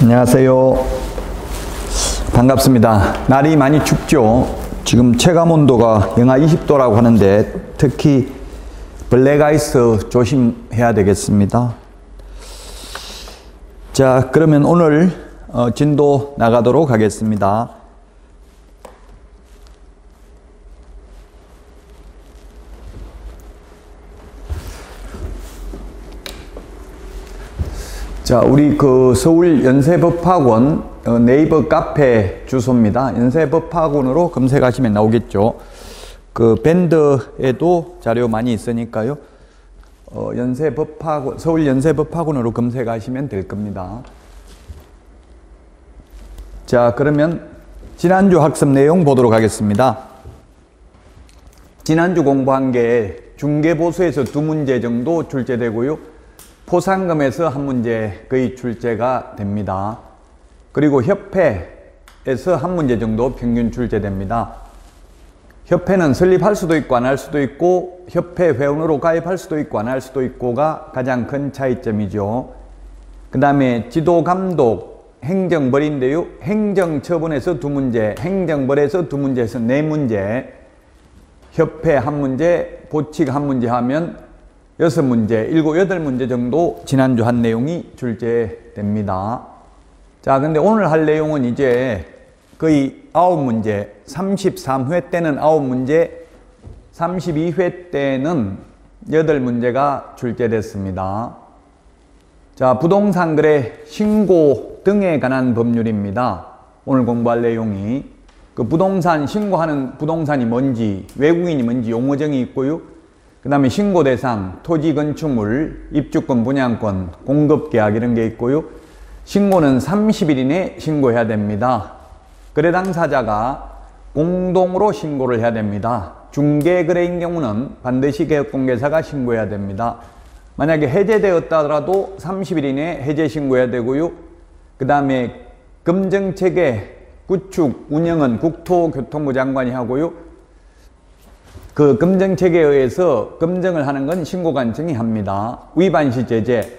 안녕하세요. 반갑습니다. 날이 많이 춥죠. 지금 체감 온도가 영하 20도라고 하는데 특히 블랙아이스 조심해야 되겠습니다. 자, 그러면 오늘 진도 나가도록 하겠습니다. 자, 우리 서울 연세법학원 네이버 카페 주소입니다. 연세법학원으로 검색하시면 나오겠죠. 밴드에도 자료 많이 있으니까요. 서울 연세법학원으로 검색하시면 될 겁니다. 자, 그러면 지난주 학습 내용 보도록 하겠습니다. 지난주 공부한 게 중개보수에서 2문제 정도 출제되고요. 포상금에서 1문제 거의 출제가 됩니다. 그리고 협회에서 1문제 정도 평균 출제됩니다. 협회는 설립할 수도 있고 안 할 수도 있고 협회 회원으로 가입할 수도 있고 안 할 수도 있고가 가장 큰 차이점이죠. 그 다음에 지도감독, 행정벌인데요. 행정처분에서 2문제, 행정벌에서 2문제에서 4문제, 협회 1문제, 보칙 1문제 하면 6문제, 7, 8문제 정도 지난주 한 내용이 출제됩니다. 자, 근데 오늘 할 내용은 이제 거의 9문제, 33회 때는 9문제, 32회 때는 8문제가 출제됐습니다. 자, 부동산 거래 신고 등에 관한 법률입니다. 오늘 공부할 내용이 부동산 신고하는 부동산이 뭔지, 외국인이 뭔지 용어정이 있고요. 그 다음에 신고 대상, 토지 건축물, 입주권, 분양권, 공급계약 이런 게 있고요. 신고는 30일 이내에 신고해야 됩니다. 거래 당사자가 공동으로 신고를 해야 됩니다. 중개거래인 경우는 반드시 개업공개사가 신고해야 됩니다. 만약에 해제되었다 하더라도 30일 이내에 해제 신고해야 되고요. 그 다음에 검증체계 구축, 운영은 국토교통부 장관이 하고요. 검증체계에 의해서 검증을 하는 건 신고관청이 합니다. 위반시 제재.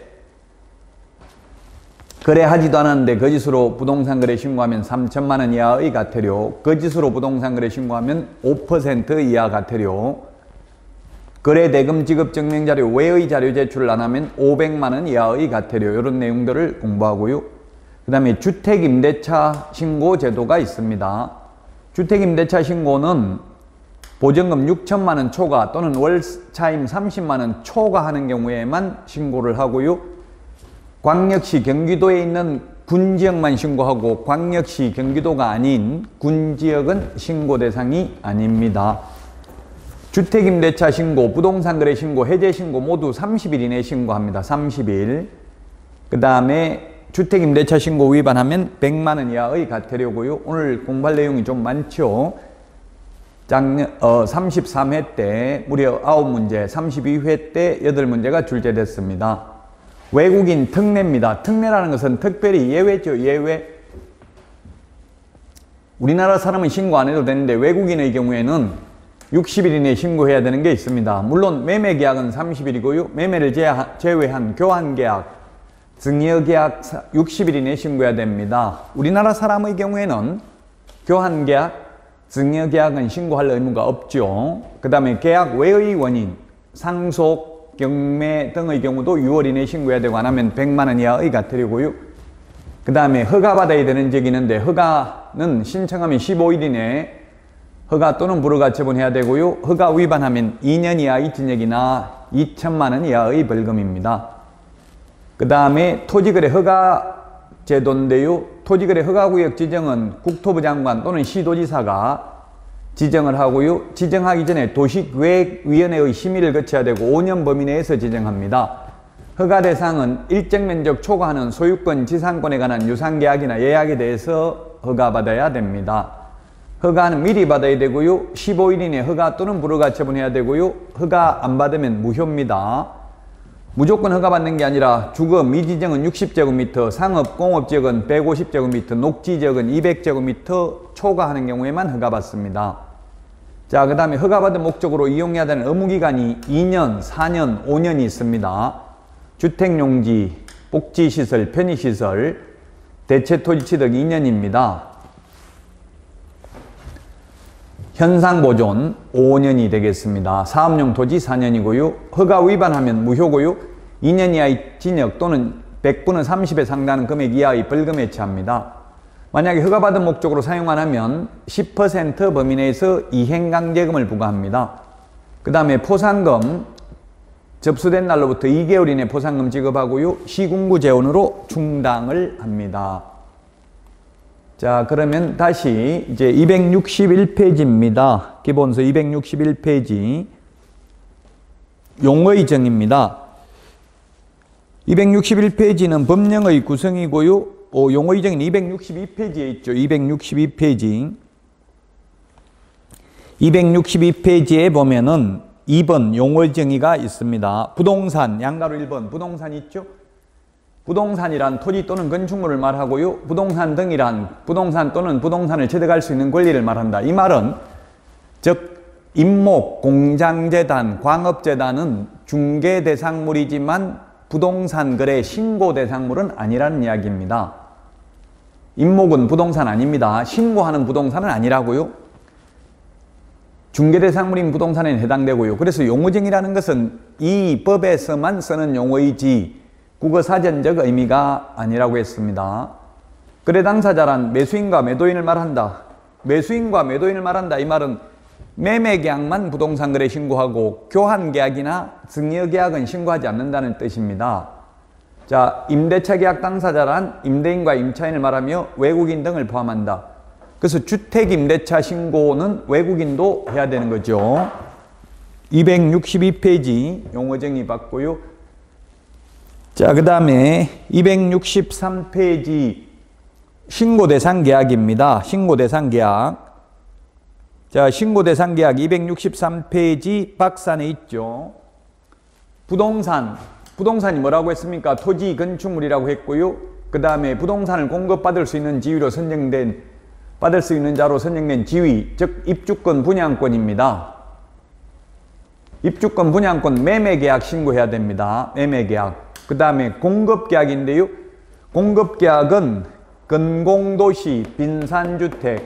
거래하지도 않았는데 거짓으로 부동산 거래 신고하면 3천만 원 이하의 과태료, 거짓으로 부동산 거래 신고하면 5% 이하 과태료, 거래 대금 지급 증명 자료 외의 자료 제출을 안 하면 500만 원 이하의 과태료, 이런 내용들을 공부하고요. 그 다음에 주택임대차 신고 제도가 있습니다. 주택임대차 신고는 보증금 6천만 원 초과 또는 월차임 30만 원 초과하는 경우에만 신고를 하고요. 광역시 경기도에 있는 군지역만 신고하고 광역시 경기도가 아닌 군지역은 신고 대상이 아닙니다. 주택임대차 신고, 부동산 거래 신고, 해제 신고 모두 30일 이내에 신고합니다. 30일. 그 다음에 주택임대차 신고 위반하면 100만 원 이하의 과태료고요. 오늘 공부할 내용이 좀 많죠. 33회 때 무려 9문제, 32회 때 8문제가 출제됐습니다. 외국인 특례입니다. 특례라는 것은 특별히 예외죠. 예외. 우리나라 사람은 신고 안 해도 되는데 외국인의 경우에는 60일 이내에 신고해야 되는 게 있습니다. 물론 매매계약은 30일이고요. 매매를 제외한 교환계약, 증여계약 60일 이내에 신고해야 됩니다. 우리나라 사람의 경우에는 교환계약, 증여계약은 신고할 의무가 없죠. 그 다음에 계약 외의 원인, 상속, 경매 등의 경우도 6월 이내에 신고해야 되고 안 하면 100만 원 이하의 과태료고요. 그 다음에 허가받아야 되는 적이 있는데 허가는 신청하면 15일 이내에 허가 또는 불허가 처분해야 되고요. 허가 위반하면 2년 이하의 징역이나 2천만 원 이하의 벌금입니다. 그 다음에 토지거래 허가 제도인데요. 토지거래 허가구역 지정은 국토부 장관 또는 시도지사가 지정을 하고요. 지정하기 전에 도시계획위원회의 심의를 거쳐야 되고 5년 범위 내에서 지정합니다. 허가 대상은 일정 면적 초과하는 소유권, 지상권에 관한 유상계약이나 예약에 대해서 허가받아야 됩니다. 허가는 미리 받아야 되고요. 15일 이내 허가 또는 불허가 처분해야 되고요. 허가 안 받으면 무효입니다. 무조건 허가받는 게 아니라 주거 미지정은 60제곱미터, 상업, 공업지역은 150제곱미터, 녹지지역은 200제곱미터 초과하는 경우에만 허가받습니다. 자, 그 다음에 허가받은 목적으로 이용해야 되는 의무기간이 2년, 4년, 5년이 있습니다. 주택용지, 복지시설, 편의시설, 대체 토지 취득 2년입니다. 현상 보존 5년이 되겠습니다. 사업용 토지 4년이고요. 허가 위반하면 무효고요. 2년 이하의 징역 또는 100분의 30에 상당하는 금액 이하의 벌금에 처합니다. 만약에 허가받은 목적으로 사용 안 하면 10% 범위 내에서 이행강제금을 부과합니다. 그 다음에 포상금 접수된 날로부터 2개월 이내 포상금 지급하고요. 시군구 재원으로 충당을 합니다. 자, 그러면 다시 이제 261페이지입니다. 기본서 261페이지 용어의정입니다. 261페이지는 법령의 구성이고요. 용어의정은 262페이지에 있죠. 262페이지. 262페이지에 보면은 2번 용어정의가 있습니다. 부동산, 양가로 1번 부동산 있죠? 부동산이란 토지 또는 건축물을 말하고요. 부동산 등이란 부동산 또는 부동산을 취득할 수 있는 권리를 말한다. 이 말은 즉 임목, 공장재단, 광업재단은 중개 대상물이지만 부동산 거래 신고 대상물은 아니라는 이야기입니다. 임목은 부동산 아닙니다. 신고하는 부동산은 아니라고요. 중개 대상물인 부동산에 해당되고요. 그래서 용어정의라는 것은 이 법에서만 쓰는 용어이지 국어사전적 의미가 아니라고 했습니다. 거래 당사자란 매수인과 매도인을 말한다. 매수인과 매도인을 말한다. 이 말은 매매계약만 부동산 거래 신고하고 교환계약이나 증여계약은 신고하지 않는다는 뜻입니다. 자, 임대차 계약 당사자란 임대인과 임차인을 말하며 외국인 등을 포함한다. 그래서 주택임대차 신고는 외국인도 해야 되는 거죠. 262페이지 용어정의 봤고요. 자, 그 다음에 263페이지 신고대상 계약입니다. 신고대상 계약. 자, 신고대상 계약 263페이지 박스 안에 있죠. 부동산이 뭐라고 했습니까? 토지, 건축물이라고 했고요. 그 다음에 부동산을 공급받을 수 있는 지위로 받을 수 있는 자로 선정된 지위, 즉 입주권, 분양권입니다. 입주권, 분양권, 매매계약 신고해야 됩니다. 매매계약. 그 다음에 공급계약인데요. 공급계약은 근공도시, 빈산주택,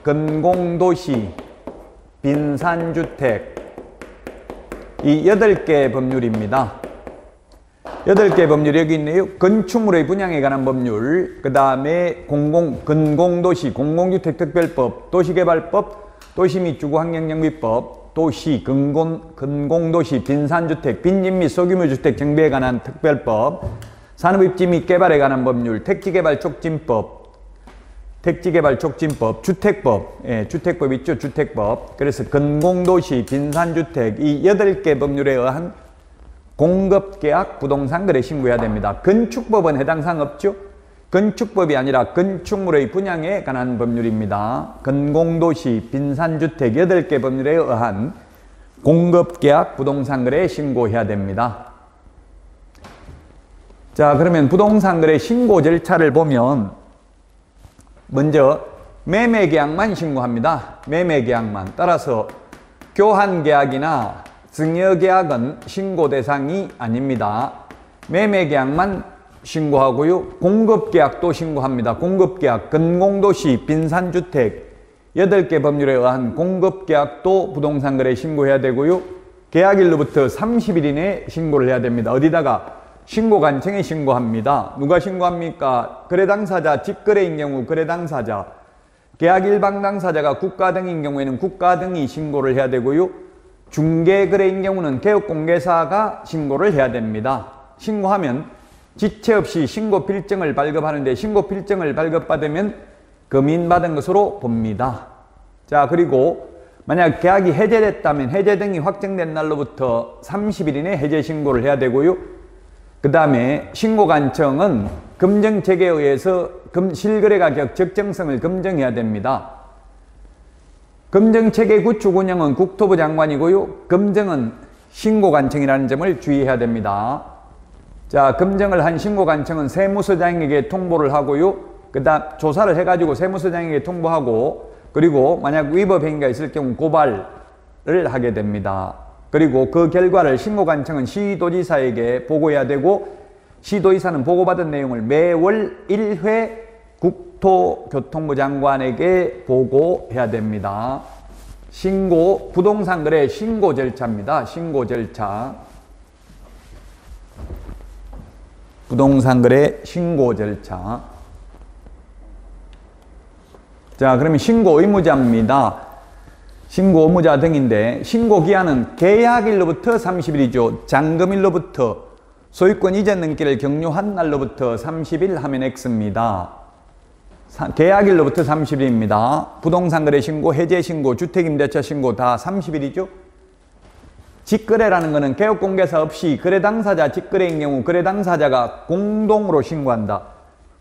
근공도시, 빈산주택 이 8개 법률입니다. 8개 법률이 여기 있네요. 건축물의 분양에 관한 법률, 그 다음에 근공도시, 공공주택특별법, 도시개발법, 도시 및 주거환경정비법, 도시, 근공도시, 빈산주택, 빈집 및 소규모주택 정비에 관한 특별법, 산업입지 및 개발에 관한 법률, 택지개발촉진법, 주택법, 주택법 있죠, 주택법. 그래서 근공도시, 빈산주택 이 8개 법률에 의한 공급계약 부동산 거래 신고해야 됩니다. 건축법은 해당 사항 없죠? 건축법이 아니라 건축물의 분양에 관한 법률입니다. 근공도시, 빈산주택 8개 법률에 의한 공급계약 부동산 거래 신고해야 됩니다. 자, 그러면 부동산 거래 신고 절차를 보면 먼저 매매계약만 신고합니다. 매매계약만. 따라서 교환계약이나 증여계약은 신고 대상이 아닙니다. 매매계약만 신고하고요. 공급계약도 신고합니다. 공급계약, 근공도시, 빈산주택 8개 법률에 의한 공급계약도 부동산거래 신고해야 되고요. 계약일로부터 30일 이내에 신고를 해야 됩니다. 어디다가? 신고관청에 신고합니다. 누가 신고합니까? 거래당사자, 직거래인 경우 거래당사자, 계약일방 당사자가 국가 등인 경우에는 국가 등이 신고를 해야 되고요. 중개거래인 경우는 개업공개사가 신고를 해야 됩니다. 신고하면 지체 없이 신고필증을 발급하는데 신고필증을 발급받으면 금인받은 것으로 봅니다. 자, 그리고 만약 계약이 해제됐다면 해제 등이 확정된 날로부터 30일 이내 해제 신고를 해야 되고요. 그 다음에 신고관청은 검정체계에 의해서 실거래 가격 적정성을 검증해야 됩니다. 검정체계 구축 운영은 국토부 장관이고요. 검증은 신고관청이라는 점을 주의해야 됩니다. 자, 검증을 한 신고관청은 세무서장에게 통보를 하고요. 그 다음 조사를 해가지고 세무서장에게 통보하고, 그리고 만약 위법 행위가 있을 경우 고발을 하게 됩니다. 그리고 그 결과를 신고관청은 시도지사에게 보고해야 되고, 시도이사는 보고받은 내용을 매월 1회 국토교통부 장관에게 보고해야 됩니다. 신고, 부동산 거래 신고 절차입니다. 신고 절차. 부동산 거래 신고 절차. 자, 그러면 신고 의무자입니다. 신고 의무자 등인데, 신고 기한은 계약일로부터 30일이죠. 잔금일로부터 소유권 이전 등기를 격려한 날로부터 30일 하면 X입니다. 계약일로부터 30일입니다. 부동산 거래 신고, 해제 신고, 주택임대차 신고 다 30일이죠. 직거래라는 것은 개업공개사 없이 거래 당사자 직거래인 경우 거래 당사자가 공동으로 신고한다.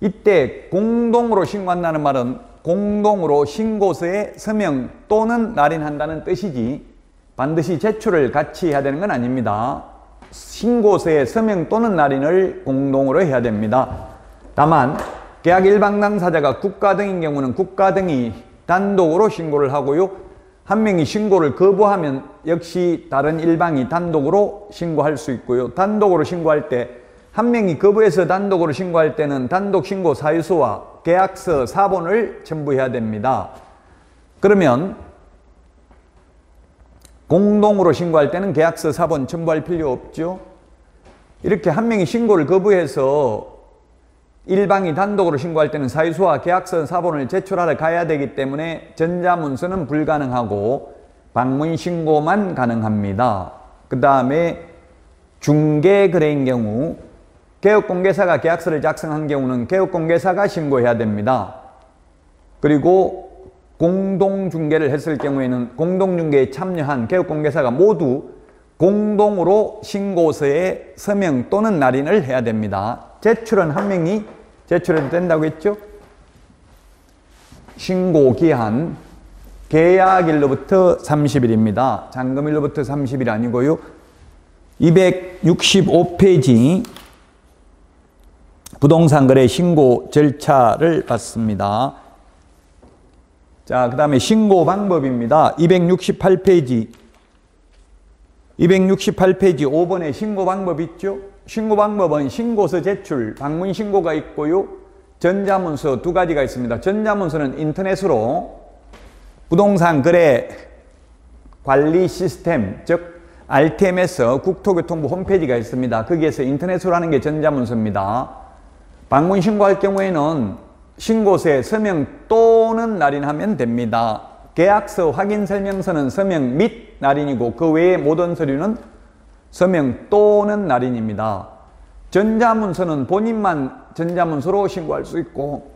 이때 공동으로 신고한다는 말은 공동으로 신고서에 서명 또는 날인한다는 뜻이지 반드시 제출을 같이 해야 되는 건 아닙니다. 신고서에 서명 또는 날인을 공동으로 해야 됩니다. 다만 계약 일방 당사자가 국가 등인 경우는 국가 등이 단독으로 신고를 하고요. 한 명이 신고를 거부하면 역시 다른 일방이 단독으로 신고할 수 있고요. 단독으로 신고할 때 한 명이 거부해서 단독으로 신고할 때는 단독 신고 사유서와 계약서 사본을 첨부해야 됩니다. 그러면 공동으로 신고할 때는 계약서 사본 첨부할 필요 없죠. 이렇게 한 명이 신고를 거부해서 일방이 단독으로 신고할 때는 사유서와 계약서 사본을 제출하러 가야 되기 때문에 전자문서는 불가능하고 방문신고만 가능합니다. 그 다음에 중개거래인 경우 개업공개사가 계약서를 작성한 경우는 개업공개사가 신고해야 됩니다. 그리고 공동중개를 했을 경우에는 공동중개에 참여한 개업공개사가 모두 공동으로 신고서에 서명 또는 날인을 해야 됩니다. 제출은 한 명이 제출해도 된다고 했죠? 신고기한 계약일로부터 30일입니다. 잔금일로부터 30일 아니고요. 265페이지 부동산 거래 신고 절차를 봤습니다. 자, 그 다음에 신고 방법입니다. 268페이지 5번에 신고 방법 있죠? 신고 방법은 신고서 제출, 방문 신고가 있고요. 전자문서 두 가지가 있습니다. 전자문서는 인터넷으로 부동산 거래 관리 시스템, 즉 RTMS 국토교통부 홈페이지가 있습니다. 거기에서 인터넷으로 하는 게 전자문서입니다. 방문 신고할 경우에는 신고서에 서명 또는 날인하면 됩니다. 계약서 확인 설명서는 서명 및 날인이고 그 외의 모든 서류는 서명 또는 날인입니다. 전자문서는 본인만 전자문서로 신고할 수 있고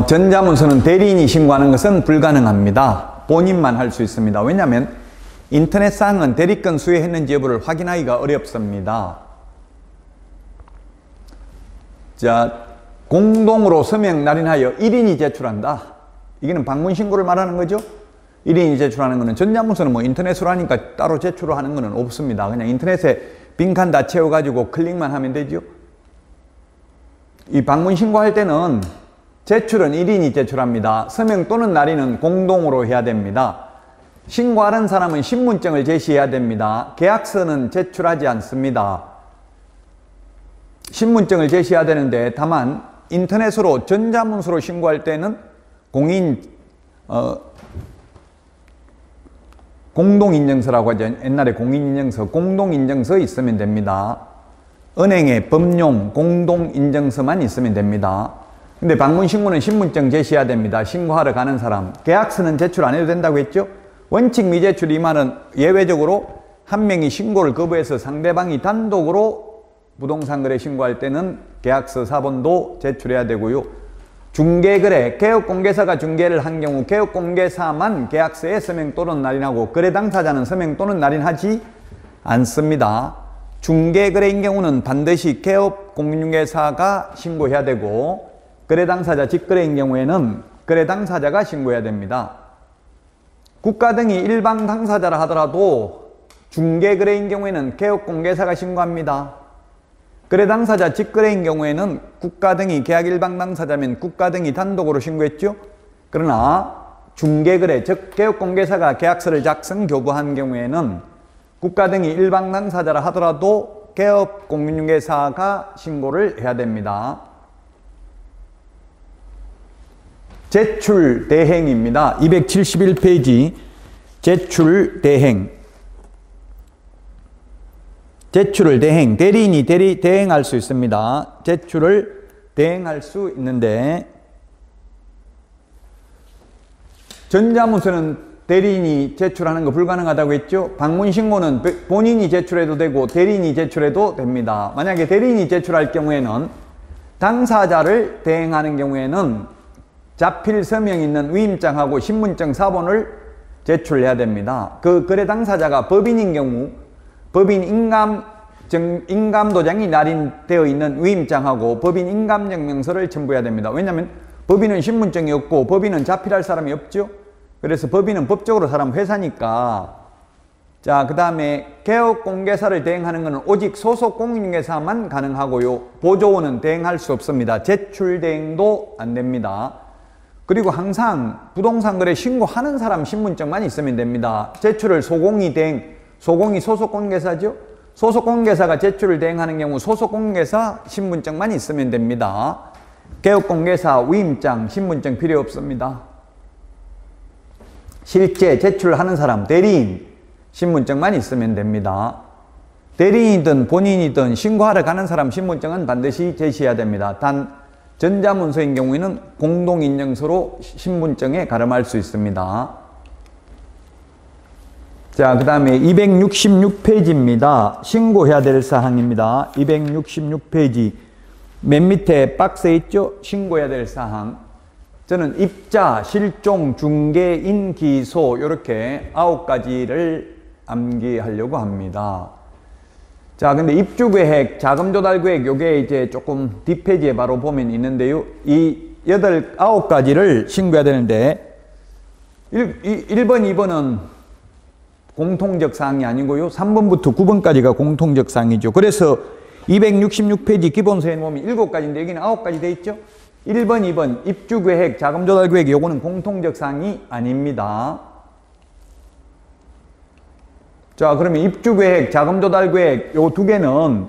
전자문서는 대리인이 신고하는 것은 불가능합니다. 본인만 할 수 있습니다. 왜냐하면 인터넷상은 대리권 수여했는지 여부를 확인하기가 어렵습니다. 자, 공동으로 서명 날인하여 1인이 제출한다. 이거는 방문신고를 말하는 거죠. 1인이 제출하는 것은 전자문서는 뭐 인터넷으로 하니까 따로 제출을 하는 것은 없습니다. 그냥 인터넷에 빈칸 다 채워가지고 클릭만 하면 되죠. 이 방문신고할 때는 제출은 1인이 제출합니다. 서명 또는 날인은 공동으로 해야 됩니다. 신고하는 사람은 신분증을 제시해야 됩니다. 계약서는 제출하지 않습니다. 신분증을 제시해야 되는데 다만 인터넷으로 전자문서로 신고할 때는 공동인증서라고 하죠. 옛날에 공인인증서, 공동인증서 있으면 됩니다. 은행의 법용 공동인증서만 있으면 됩니다. 근데 방문신고는 신분증 제시해야 됩니다. 신고하러 가는 사람. 계약서는 제출 안 해도 된다고 했죠? 원칙 미제출 이 말은 예외적으로 한 명이 신고를 거부해서 상대방이 단독으로 부동산 거래 신고할 때는 계약서 사본도 제출해야 되고요. 중개거래, 개업공개사가 중개를 한 경우 개업공개사만 계약서에 서명 또는 날인하고 거래 당사자는 서명 또는 날인하지 않습니다. 중개거래인 경우는 반드시 개업공개사가 신고해야 되고 거래 당사자 직거래인 경우에는 거래 당사자가 신고해야 됩니다. 국가 등이 일방 당사자라 하더라도 중개거래인 경우에는 개업공개사가 신고합니다. 거래 당사자 직거래인 경우에는 국가 등이 계약 일방 당사자면 국가 등이 단독으로 신고했죠. 그러나 중개거래, 즉 개업공개사가 계약서를 작성 교부한 경우에는 국가 등이 일방 당사자라 하더라도 개업공개사가 신고를 해야 됩니다. 제출 대행입니다. 271페이지 제출 대행. 제출을 대행이 대행할 수 있습니다. 제출을 대행할 수 있는데 전자문서는 대리인이 제출하는 거 불가능하다고 했죠. 방문신고는 본인이 제출해도 되고 대리인이 제출해도 됩니다. 만약에 대리인이 제출할 경우에는 당사자를 대행하는 경우에는 자필 서명이 있는 위임장하고 신분증 사본을 제출해야 됩니다. 그 거래 당사자가 법인인 경우 법인 인감도장이 날인되어 있는 위임장하고 법인 인감증명서를 첨부해야 됩니다. 왜냐하면 법인은 신분증이 없고 법인은 자필할 사람이 없죠. 그래서 법인은 법적으로 사람 회사니까. 자, 그 다음에 개업공개사를 대행하는 것은 오직 소속 공인중개사만 가능하고요. 보조원은 대행할 수 없습니다. 제출 대행도 안 됩니다. 그리고 항상 부동산 거래 신고하는 사람 신분증만 있으면 됩니다. 제출을 소공이 대행, 소공이 소속 공인중개사죠. 소속 공인중개사가 제출을 대행하는 경우 소속 공인중개사 신분증만 있으면 됩니다. 개업공개사 위임장, 신분증 필요 없습니다. 실제 제출하는 사람, 대리인 신분증만 있으면 됩니다. 대리인이든 본인이든 신고하러 가는 사람 신분증은 반드시 제시해야 됩니다. 단 전자문서인 경우에는 공동인증서로 신분증에 가름할 수 있습니다. 자, 그 다음에 266페이지입니다. 신고해야 될 사항입니다. 266페이지 맨 밑에 박스에 있죠? 신고해야 될 사항. 저는 입자, 실종, 중개인, 기소 이렇게 9가지를 암기하려고 합니다. 자, 근데 입주계획, 자금조달계획 요게 이제 조금 뒷페이지에 바로 보면 있는데요. 이 9가지를 신고해야 되는데 1번, 2번은 공통적 사항이 아니고요. 3번부터 9번까지가 공통적 사항이죠. 그래서 266페이지 기본서에 보면 7가지인데 여기는 9가지 돼 있죠. 1번, 2번 입주계획, 자금조달계획 요거는 공통적 사항이 아닙니다. 자, 그러면 입주계획, 자금조달계획 요 두 개는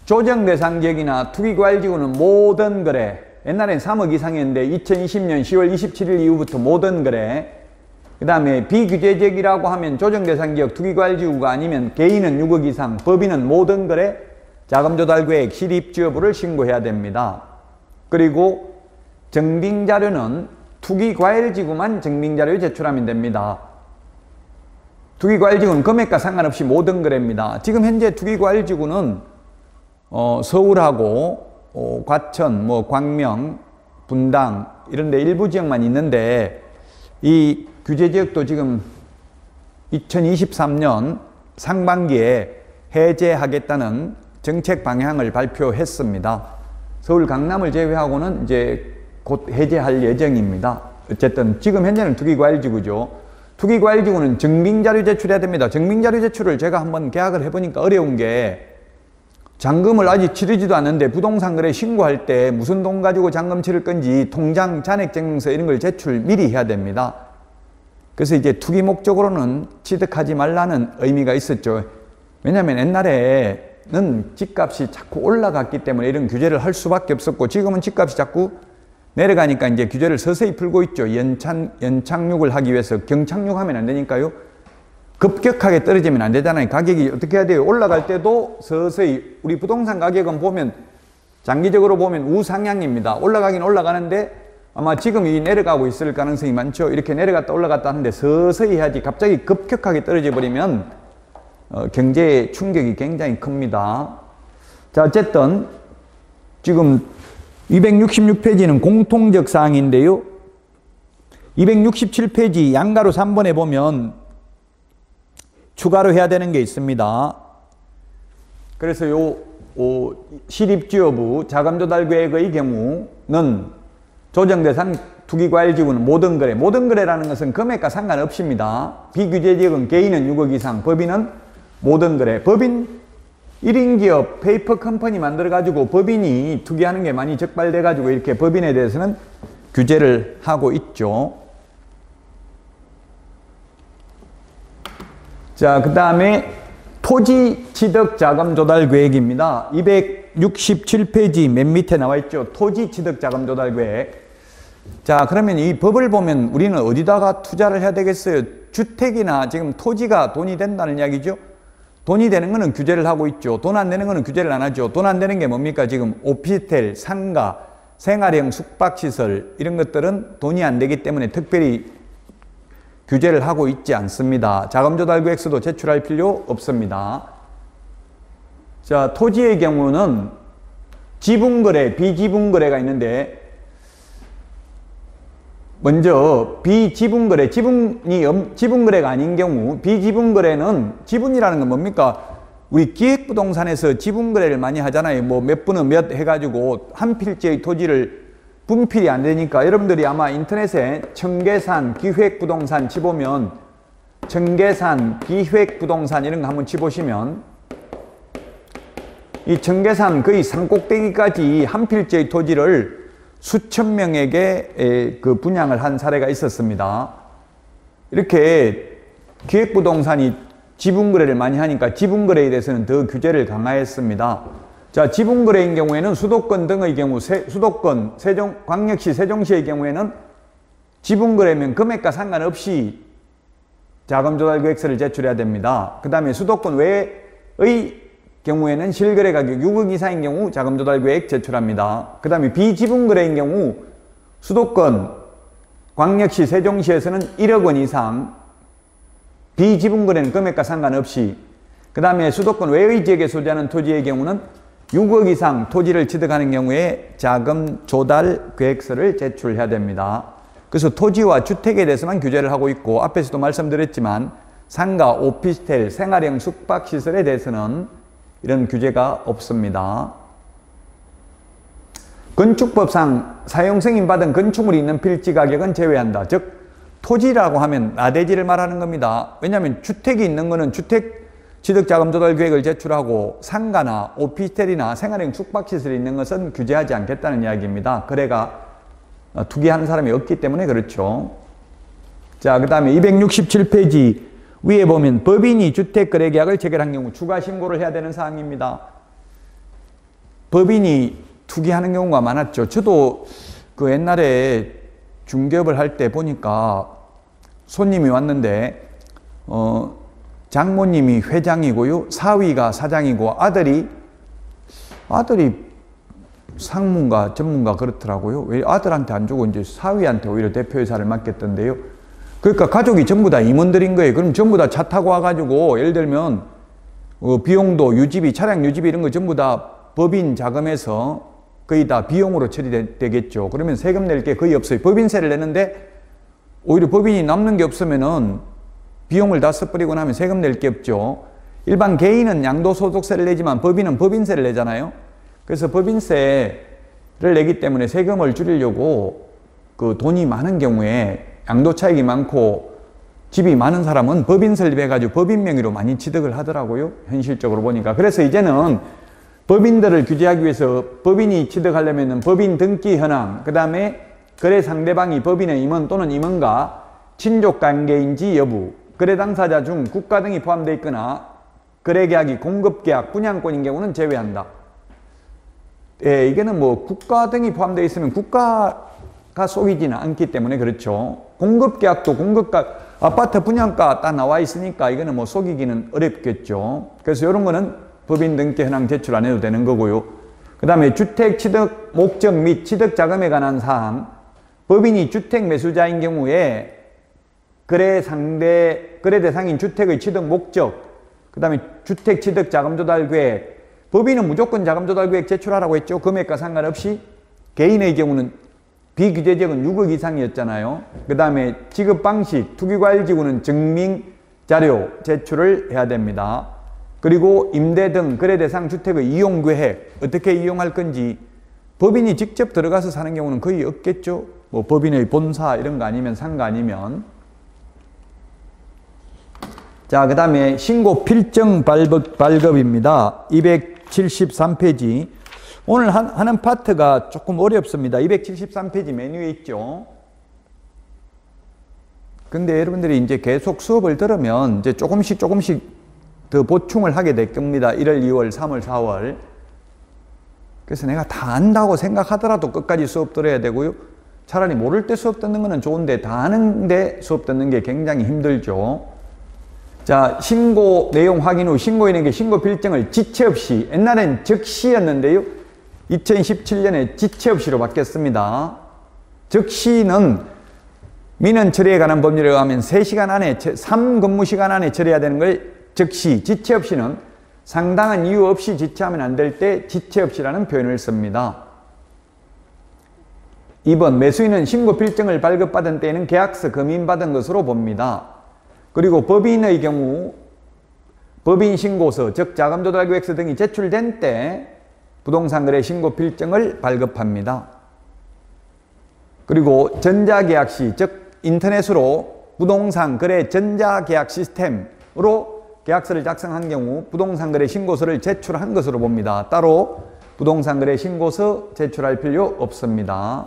조정대상지역이나 투기과열지구는 모든 거래, 옛날엔 3억 이상이었는데 2020년 10월 27일 이후부터 모든 거래, 그 다음에 비규제지역이라고 하면 조정대상지역 투기과열지구가 아니면 개인은 6억 이상, 법인은 모든 거래, 자금조달계획, 실입주여부를 신고해야 됩니다. 그리고 증빙자료는 투기과열지구만 증빙자료 제출하면 됩니다. 투기과열지구는 금액과 상관없이 모든 거래입니다. 지금 현재 투기과열지구는 서울하고 과천, 광명, 분당 이런 데 일부 지역만 있는데 이 규제지역도 지금 2023년 상반기에 해제하겠다는 정책 방향을 발표했습니다. 서울 강남을 제외하고는 이제 곧 해제할 예정입니다. 어쨌든 지금 현재는 투기과열지구죠. 투기과열지구는 증빙자료 제출해야 됩니다. 증빙자료 제출을 제가 한번 계약을 해보니까 어려운 게 잔금을 아직 치르지도 않는데 부동산 거래 신고할 때 무슨 돈 가지고 잔금 치를 건지 통장, 잔액증명서 이런 걸 제출 미리 해야 됩니다. 그래서 이제 투기 목적으로는 취득하지 말라는 의미가 있었죠. 왜냐하면 옛날에는 집값이 자꾸 올라갔기 때문에 이런 규제를 할 수밖에 없었고 지금은 집값이 자꾸 내려가니까 이제 규제를 서서히 풀고 있죠. 연착륙을 하기 위해서. 경착륙하면 안 되니까요. 급격하게 떨어지면 안 되잖아요. 가격이 어떻게 해야 돼요? 올라갈 때도 서서히. 우리 부동산 가격은 보면 장기적으로 보면 우상향입니다. 올라가긴 올라가는데 아마 지금 이 내려가고 있을 가능성이 많죠. 이렇게 내려갔다 올라갔다 하는데 서서히 해야지 갑자기 급격하게 떨어져 버리면 경제의 충격이 굉장히 큽니다. 자, 어쨌든 지금 266페이지는 공통적 사항인데요. 267페이지 양가로 3번에 보면 추가로 해야 되는 게 있습니다. 그래서 실입주여부, 자금조달계획의 경우는 조정대상 투기과열지구는 모든 거래, 모든 거래라는 것은 금액과 상관없습니다. 비규제지역은 개인은 6억 이상, 법인은 모든 거래, 법인 1인 기업 페이퍼 컴퍼니 만들어 가지고 법인이 투기하는 게 많이 적발돼 가지고 이렇게 법인에 대해서는 규제를 하고 있죠. 자, 그 다음에 토지 취득 자금 조달 계획입니다. 267페이지 맨 밑에 나와 있죠. 토지 취득 자금 조달 계획. 자, 그러면 이 법을 보면 우리는 어디다가 투자를 해야 되겠어요? 주택이나 지금 토지가 돈이 된다는 이야기죠. 돈이 되는 거는 규제를 하고 있죠. 돈 안 되는 거는 규제를 안 하죠. 돈 안 되는 게 뭡니까? 지금 오피스텔, 상가, 생활형 숙박시설 이런 것들은 돈이 안 되기 때문에 특별히 규제를 하고 있지 않습니다. 자금조달 계획서도 제출할 필요 없습니다. 자, 토지의 경우는 지분거래, 비지분거래가 있는데 먼저 비지분거래, 지분거래가 아닌 경우 비지분거래는 지분이라는 건 뭡니까? 우리 기획부동산에서 지분거래를 많이 하잖아요. 뭐 몇 분은 몇 해가지고 한 필지의 토지를 분필이 안 되니까 여러분들이 아마 인터넷에 청계산 기획부동산 치보면 청계산 기획부동산 이런 거 한번 치보시면 이 청계산 거의 산꼭대기까지 한 필지의 토지를 수천 명에게 그 분양을 한 사례가 있었습니다. 이렇게 기획부동산이 지분거래를 많이 하니까 지분거래에 대해서는 더 규제를 강화했습니다. 자, 지분거래인 경우에는 수도권 등의 경우, 수도권, 광역시, 세종시의 경우에는 지분거래면 금액과 상관없이 자금조달계획서를 제출해야 됩니다. 그 다음에 수도권 외의 경우에는 실거래 가격 6억 이상인 경우 자금조달계획 제출합니다. 그 다음에 비지분거래인 경우 수도권, 광역시, 세종시에서는 1억 원 이상, 비지분거래는 금액과 상관없이, 그 다음에 수도권 외의 지역에 소재하는 토지의 경우는 6억 이상 토지를 취득하는 경우에 자금조달계획서를 제출해야 됩니다. 그래서 토지와 주택에 대해서만 규제를 하고 있고 앞에서도 말씀드렸지만 상가, 오피스텔, 생활형 숙박시설에 대해서는 이런 규제가 없습니다. 건축법상 사용승인받은 건축물이 있는 필지 가격은 제외한다. 즉 토지라고 하면 나대지를 말하는 겁니다. 왜냐하면 주택이 있는 거는 주택 취득자금조달계획을 제출하고 상가나 오피스텔이나 생활형 숙박시설이 있는 것은 규제하지 않겠다는 이야기입니다. 거래가 투기하는 사람이 없기 때문에 그렇죠. 자, 그 다음에 267페이지 위에 보면 법인이 주택거래계약을 체결한 경우 추가 신고를 해야 되는 사항입니다. 법인이 투기하는 경우가 많았죠. 저도 그 옛날에 중개업을 할 때 보니까 손님이 왔는데 장모님이 회장이고요, 사위가 사장이고 아들이 상무인가 전문가 그렇더라고요. 왜 아들한테 안 주고 이제 사위한테 오히려 대표이사를 맡겼던데요. 그러니까 가족이 전부 다 임원들인 거예요. 그럼 전부 다 차 타고 와가지고 예를 들면 비용도 유지비, 차량 유지비 이런 거 전부 다 법인 자금에서 거의 다 비용으로 처리되겠죠. 그러면 세금 낼 게 거의 없어요. 법인세를 내는데 오히려 법인이 남는 게 없으면은 비용을 다 써버리고 나면 세금 낼 게 없죠. 일반 개인은 양도소득세를 내지만 법인은 법인세를 내잖아요. 그래서 법인세를 내기 때문에 세금을 줄이려고 그 돈이 많은 경우에 양도차익이 많고 집이 많은 사람은 법인 설립해가지고 법인 명의로 많이 취득을 하더라고요. 현실적으로 보니까. 그래서 이제는 법인들을 규제하기 위해서 법인이 취득하려면 법인 등기 현황, 그 다음에 거래 상대방이 법인의 임원 또는 임원과 친족관계인지 여부, 거래 당사자 중 국가 등이 포함되어 있거나 거래계약이 공급계약, 분양권인 경우는 제외한다. 예, 이게는 뭐 국가 등이 포함되어 있으면 국가가 속이지는 않기 때문에 그렇죠. 공급계약도 아파트 분양가 딱 나와 있으니까 이거는 뭐 속이기는 어렵겠죠. 그래서 이런 거는 법인 등기 현황 제출 안 해도 되는 거고요. 그 다음에 주택 취득 목적 및 취득 자금에 관한 사항, 법인이 주택 매수자인 경우에 거래 대상인 주택의 취득 목적, 그 다음에 주택 취득 자금조달 계획, 법인은 무조건 자금조달 계획 제출하라고 했죠. 금액과 상관없이. 개인의 경우는 비규제적은 6억 이상이었잖아요. 그 다음에 지급 방식, 투기과열지구는 증명 자료 제출을 해야 됩니다. 그리고 임대 등 거래 대상 주택의 이용 계획, 어떻게 이용할 건지, 법인이 직접 들어가서 사는 경우는 거의 없겠죠. 뭐 법인의 본사 이런 거 아니면 상가 아니면. 자, 그 다음에 신고 필정 발급입니다. 273페이지. 오늘 하는 파트가 조금 어렵습니다. 273페이지 메뉴에 있죠. 근데 여러분들이 이제 계속 수업을 들으면 이제 조금씩 더 보충을 하게 될 겁니다. 1월, 2월, 3월, 4월. 그래서 내가 다 안다고 생각하더라도 끝까지 수업 들어야 되고요. 차라리 모를 때 수업 듣는 거는 좋은데 다 아는데 수업 듣는 게 굉장히 힘들죠. 자, 신고 내용 확인 후 신고인에게 신고 필정을 지체 없이, 옛날엔 즉시였는데요. 2017년에 지체 없이로 바뀌었습니다. 즉시는 민원 처리에 관한 법률에 의하면 3시간 안에, 3근무시간 안에 처리해야 되는 걸 즉시, 지체 없이는 상당한 이유 없이 지체하면 안 될 때 지체 없이라는 표현을 씁니다. 2번, 매수인은 신고 필정을 발급받은 때에는 계약서 검인받은 것으로 봅니다. 그리고 법인의 경우 법인 신고서, 즉 자금조달계획서 등이 제출된 때 부동산 거래 신고 필정을 발급합니다. 그리고 전자계약 시, 즉 인터넷으로 부동산 거래 전자계약 시스템으로 계약서를 작성한 경우 부동산 거래 신고서를 제출한 것으로 봅니다. 따로 부동산 거래 신고서 제출할 필요 없습니다.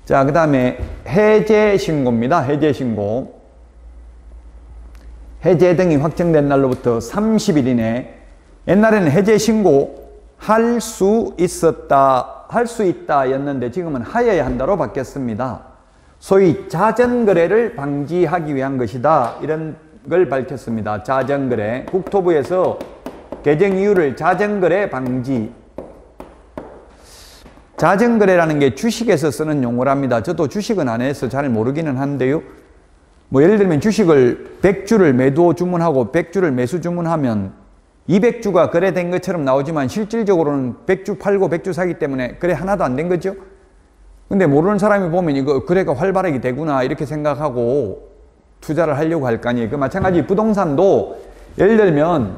자, 그 다음에 해제 신고입니다. 해제 신고. 해제 등이 확정된 날로부터 30일 이내, 옛날에는 해제 신고 할 수 있었다, 할 수 있다 였는데 지금은 하여야 한다로 바뀌었습니다. 소위 자전거래를 방지하기 위한 것이다, 이런 걸 밝혔습니다. 자전거래. 국토부에서 개정 이유를 자전거래 방지. 자전거래라는 게 주식에서 쓰는 용어랍니다. 저도 주식은 안 해서 잘 모르기는 한데요. 뭐 예를 들면 주식을 100주를 매도 주문하고 100주를 매수 주문하면 200주가 거래된 것처럼 나오지만 실질적으로는 100주 팔고 100주 사기 때문에 거래 하나도 안 된 거죠. 근데 모르는 사람이 보면 이거 거래가 활발하게 되구나 이렇게 생각하고 투자를 하려고 할 거 아니에요. 그 마찬가지 부동산도 예를 들면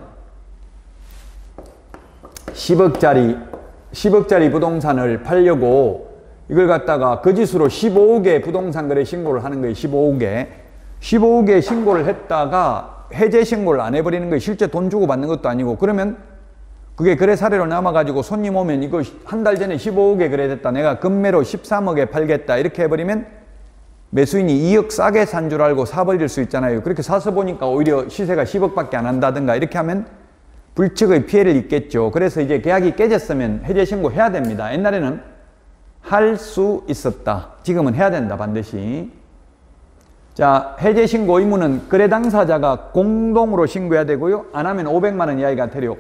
10억짜리 부동산을 팔려고 이걸 갖다가 거짓으로 15억의 부동산 거래 신고를 하는 거예요. 15억의 신고를 했다가 해제 신고를 안 해버리는 거예요. 실제 돈 주고 받는 것도 아니고. 그러면 그게 거래 사례로 남아가지고 손님 오면 이거 한 달 전에 15억에 거래됐다, 내가 금매로 13억에 팔겠다 이렇게 해버리면 매수인이 2억 싸게 산 줄 알고 사버릴 수 있잖아요. 그렇게 사서 보니까 오히려 시세가 10억밖에 안 한다든가 이렇게 하면 불측의 피해를 입겠죠. 그래서 이제 계약이 깨졌으면 해제 신고해야 됩니다. 옛날에는 할 수 있었다, 지금은 해야 된다, 반드시. 자, 해제 신고 의무는 거래 당사자가 공동으로 신고해야 되고요. 안 하면 500만 원 이하의 과태료.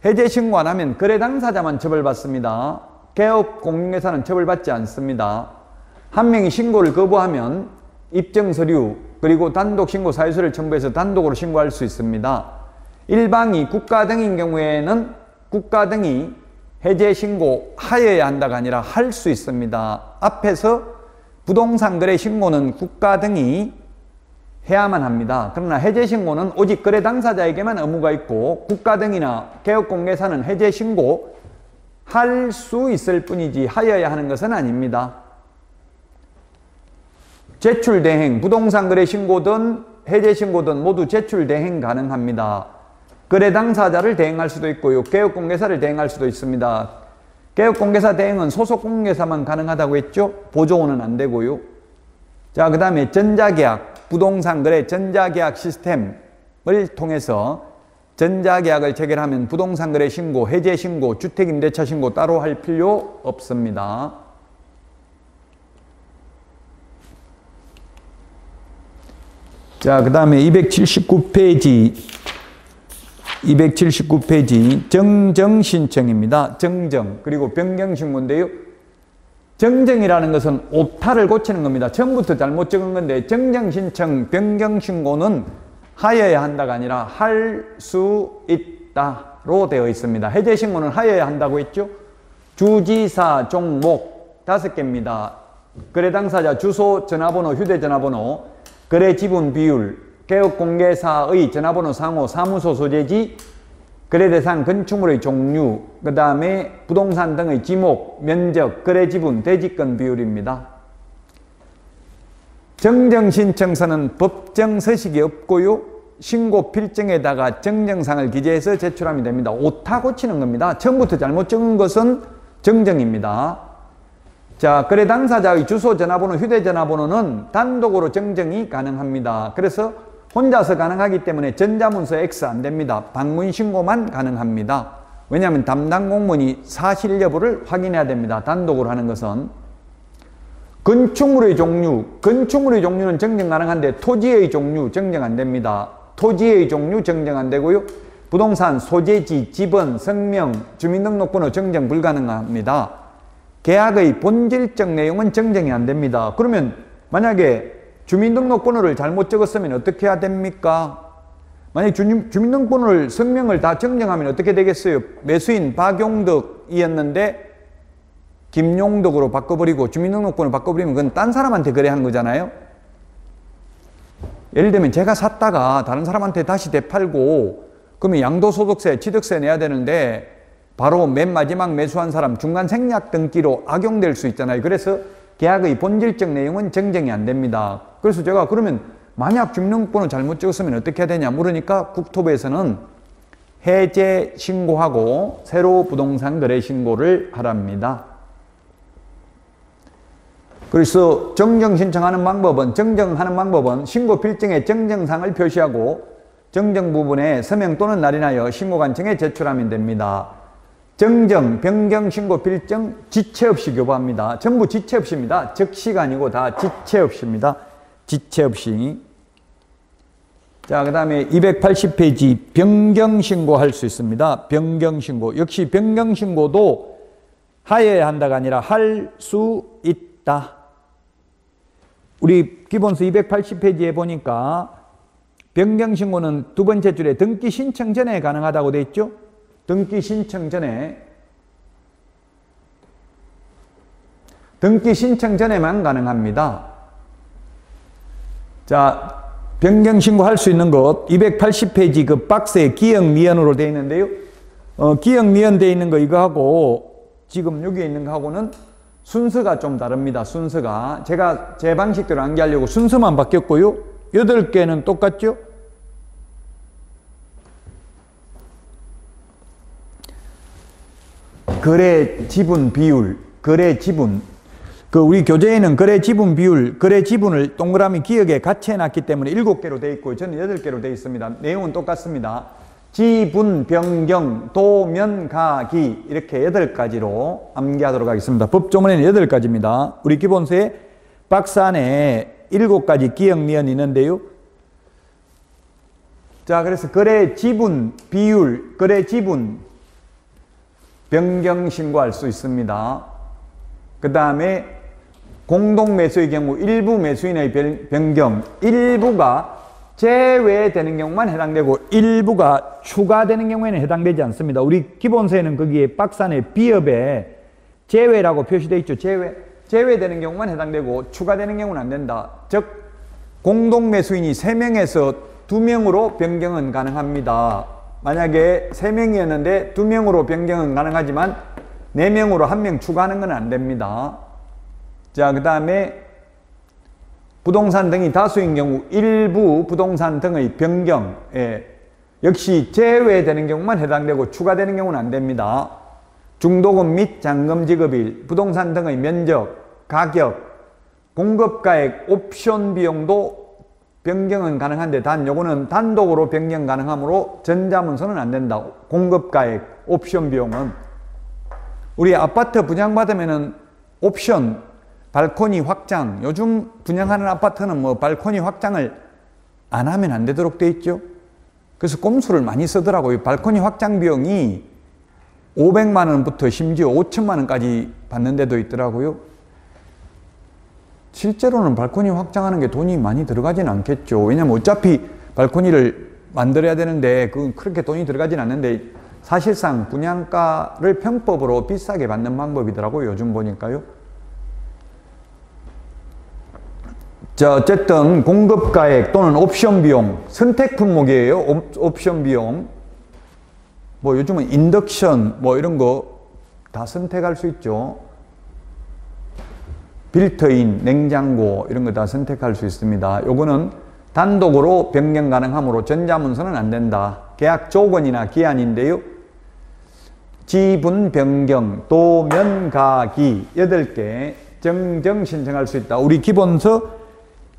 해제 신고 안 하면 거래 당사자만 처벌받습니다. 개업 공인중개사는 처벌받지 않습니다. 한 명이 신고를 거부하면 입증서류 그리고 단독 신고 사유서를 첨부해서 단독으로 신고할 수 있습니다. 일방이 국가 등인 경우에는 국가 등이 해제 신고 하여야 한다가 아니라 할 수 있습니다. 앞에서 부동산 거래 신고는 국가 등이 해야만 합니다. 그러나 해제 신고는 오직 거래 당사자에게만 의무가 있고 국가 등이나 개업공개사는 해제 신고 할 수 있을 뿐이지 하여야 하는 것은 아닙니다. 제출 대행, 부동산 거래 신고든 해제 신고든 모두 제출 대행 가능합니다. 거래 당사자를 대행할 수도 있고요. 개업공개사를 대행할 수도 있습니다. 개업공개사 대행은 소속 공개사만 가능하다고 했죠. 보조원은 안 되고요. 자, 그 다음에 전자계약, 부동산 거래 전자계약 시스템을 통해서 전자계약을 체결하면 부동산 거래 신고, 해제 신고, 주택임대차 신고 따로 할 필요 없습니다. 자, 그 다음에 279페이지 정정신청입니다. 정정, 그리고 변경신고인데요. 정정이라는 것은 오타를 고치는 겁니다. 처음부터 잘못 적은 건데 정정신청, 변경신고는 하여야 한다가 아니라 할 수 있다로 되어 있습니다. 해제신고는 하여야 한다고 했죠. 주지사, 종목 5개입니다. 거래 당사자 주소, 전화번호, 휴대전화번호, 거래 지분 비율, 개업공개사의 전화번호 상호, 사무소 소재지, 거래대상 건축물의 종류, 그 다음에 부동산 등의 지목, 면적, 거래 지분, 대지권 비율입니다. 정정신청서는 법정 서식이 없고요. 신고 필증에다가 정정상을 기재해서 제출하면 됩니다. 오타 고치는 겁니다. 처음부터 잘못 적은 것은 정정입니다. 자, 거래 당사자의 주소, 전화번호, 휴대전화번호는 단독으로 정정이 가능합니다. 그래서 혼자서 가능하기 때문에 전자문서 X 안 됩니다. 방문 신고만 가능합니다. 왜냐하면 담당 공무원이 사실 여부를 확인해야 됩니다. 단독으로 하는 것은. 건축물의 종류, 건축물의 종류는 정정 가능한데 토지의 종류 정정 안 됩니다. 토지의 종류 정정 안 되고요. 부동산, 소재지, 지번, 성명, 주민등록번호 정정 불가능합니다. 계약의 본질적 내용은 정정이 안 됩니다. 그러면 만약에 주민등록번호를 잘못 적었으면 어떻게 해야 됩니까? 만약 주민등록번호를, 성명을 다 정정하면 어떻게 되겠어요? 매수인 박용덕이었는데 김용덕으로 바꿔버리고 주민등록번호 바꿔버리면 그건 딴 사람한테 거래한 거잖아요. 예를 들면 제가 샀다가 다른 사람한테 다시 되팔고 그러면 양도소득세, 취득세 내야 되는데 바로 맨 마지막 매수한 사람 중간 생략 등기로 악용될 수 있잖아요. 그래서 계약의 본질적 내용은 정정이 안 됩니다. 그래서 제가 그러면 만약 주민등록번호 잘못 적었으면 어떻게 해야 되냐 물으니까 국토부에서는 해제 신고하고 새로 부동산 거래 신고를 하랍니다. 그래서 정정 신청하는 방법은, 정정하는 방법은 신고 필증에 정정상을 표시하고 정정 부분에 서명 또는 날인하여 신고관청에 제출하면 됩니다. 정정, 변경, 신고 필증 지체 없이 교부합니다. 전부 지체 없이입니다. 즉시가 아니고 다 지체 없이입니다. 지체 없이. 자, 그 다음에 280페이지 변경 신고할 수 있습니다. 변경 신고. 역시 변경 신고도 하여야 한다가 아니라 할 수 있다. 우리 기본서 280페이지에 보니까 변경 신고는 두 번째 줄에 등기 신청 전에 가능하다고 되어 있죠. 등기 신청 전에. 등기 신청 전에만 가능합니다. 자, 변경 신고할 수 있는 것 280페이지 그 박스에 기역 미연으로 되어 있는데요. 기역 미연 되어 있는 거 이거하고 지금 여기에 있는 거하고는 순서가 좀 다릅니다. 순서가. 제가 제 방식대로 암기하려고 순서만 바뀌었고요. 8개는 똑같죠? 거래 지분 비율, 거래 지분. 그 우리 교재에는 거래 지분 비율, 거래 지분을 동그라미 기역에 같이 해놨기 때문에 7개로 되어 있고 저는 8개로 되어 있습니다. 내용은 똑같습니다. 지분 변경, 도면 가기 이렇게 8가지로 암기하도록 하겠습니다. 법조문에는 8가지입니다. 우리 기본서에 박스 안에 7가지 기역 미연이 있는데요. 자, 그래서 거래 지분 비율, 거래 지분 변경 신고할 수 있습니다. 그 다음에 공동매수의 경우 일부 매수인의 변경, 일부가 제외되는 경우만 해당되고 일부가 추가되는 경우에는 해당되지 않습니다. 우리 기본서에는 거기에 박스 안에 비읍에 제외라고 표시되어 있죠. 제외되는 경우만 해당되고 추가되는 경우는 안 된다. 즉 공동매수인이 3명에서 2명으로 변경은 가능합니다. 만약에 3명이었는데 2명으로 변경은 가능하지만 4명으로 1명 추가하는 건 안 됩니다. 자, 그 다음에 부동산 등이 다수인 경우 일부 부동산 등의 변경, 역시 제외되는 경우만 해당되고 추가되는 경우는 안 됩니다. 중도금 및 잔금 지급일, 부동산 등의 면적, 가격, 공급가액, 옵션 비용도 변경은 가능한데 단 요거는 단독으로 변경 가능하므로 전자문서는 안 된다. 공급가액, 옵션 비용은. 우리 아파트 분양받으면은 옵션, 발코니 확장, 요즘 분양하는 아파트는 뭐 발코니 확장을 안 하면 안 되도록 돼 있죠. 그래서 꼼수를 많이 쓰더라고요. 발코니 확장 비용이 500만 원부터 심지어 5천만 원까지 받는 데도 있더라고요. 실제로는 발코니 확장하는 게 돈이 많이 들어가진 않겠죠. 왜냐면 어차피 발코니를 만들어야 되는데 그렇게 돈이 들어가진 않는데 사실상 분양가를 편법으로 비싸게 받는 방법이더라고요. 요즘 보니까요. 자, 어쨌든 공급가액 또는 옵션 비용, 선택 품목이에요. 옵션 비용. 뭐 요즘은 인덕션 뭐 이런 거 다 선택할 수 있죠. 빌트인, 냉장고 이런 거 다 선택할 수 있습니다. 요거는 단독으로 변경 가능하므로 전자문서는 안 된다. 계약 조건이나 기한인데요. 지분 변경, 도면 가기 8개 정정 신청할 수 있다. 우리 기본서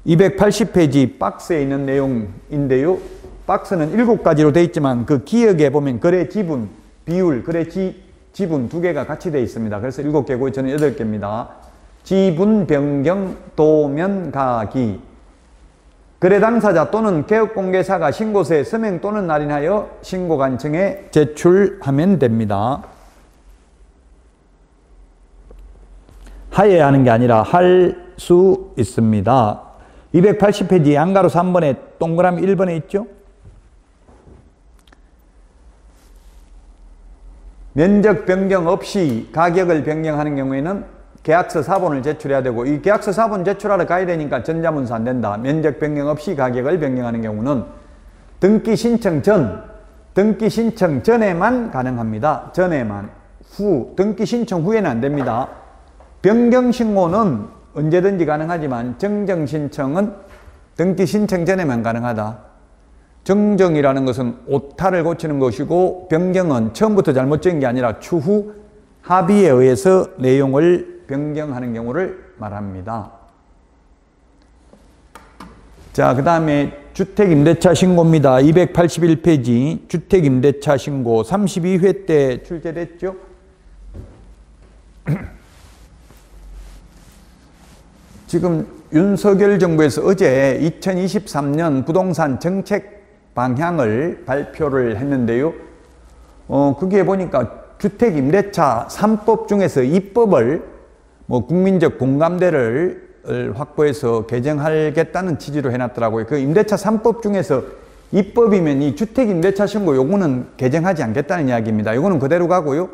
280페이지 박스에 있는 내용인데요. 박스는 7가지로 되어 있지만 그 기역에 보면 거래 지분, 비율, 거래 지분 2개가 같이 되어 있습니다. 그래서 7개고 저는 8개입니다. 지분 변경, 도면 가기. 거래 당사자 또는 개업공개사가 신고서에 서명 또는 날인하여 신고관청에 제출하면 됩니다. 하여야 하는 게 아니라 할 수 있습니다. 280페이지 양가로 3번에 동그라미 1번에 있죠? 면적 변경 없이 가격을 변경하는 경우에는 계약서 사본을 제출해야 되고, 이 계약서 사본 제출하러 가야 되니까 전자문서 안 된다. 면적 변경 없이 가격을 변경하는 경우는 등기 신청 전에만 가능합니다. 전에만. 등기 신청 후에는 안 됩니다. 변경 신고는 언제든지 가능하지만 정정 신청은 등기 신청 전에만 가능하다. 정정이라는 것은 오타를 고치는 것이고, 변경은 처음부터 잘못된 게 아니라 추후 합의에 의해서 내용을 변경하는 경우를 말합니다. 자, 그 다음에 주택임대차 신고입니다. 281페이지 주택임대차 신고 32회 때 출제됐죠? 지금 윤석열 정부에서 어제 2023년 부동산 정책 방향을 발표를 했는데요. 거기에 보니까 주택임대차 3법 중에서 2법을 국민적 공감대를 확보해서 개정하겠다는 취지로 해놨더라고요. 그 임대차 3법 중에서 2법이면 이 주택임대차 신고 요거는 개정하지 않겠다는 이야기입니다. 요거는 그대로 가고요.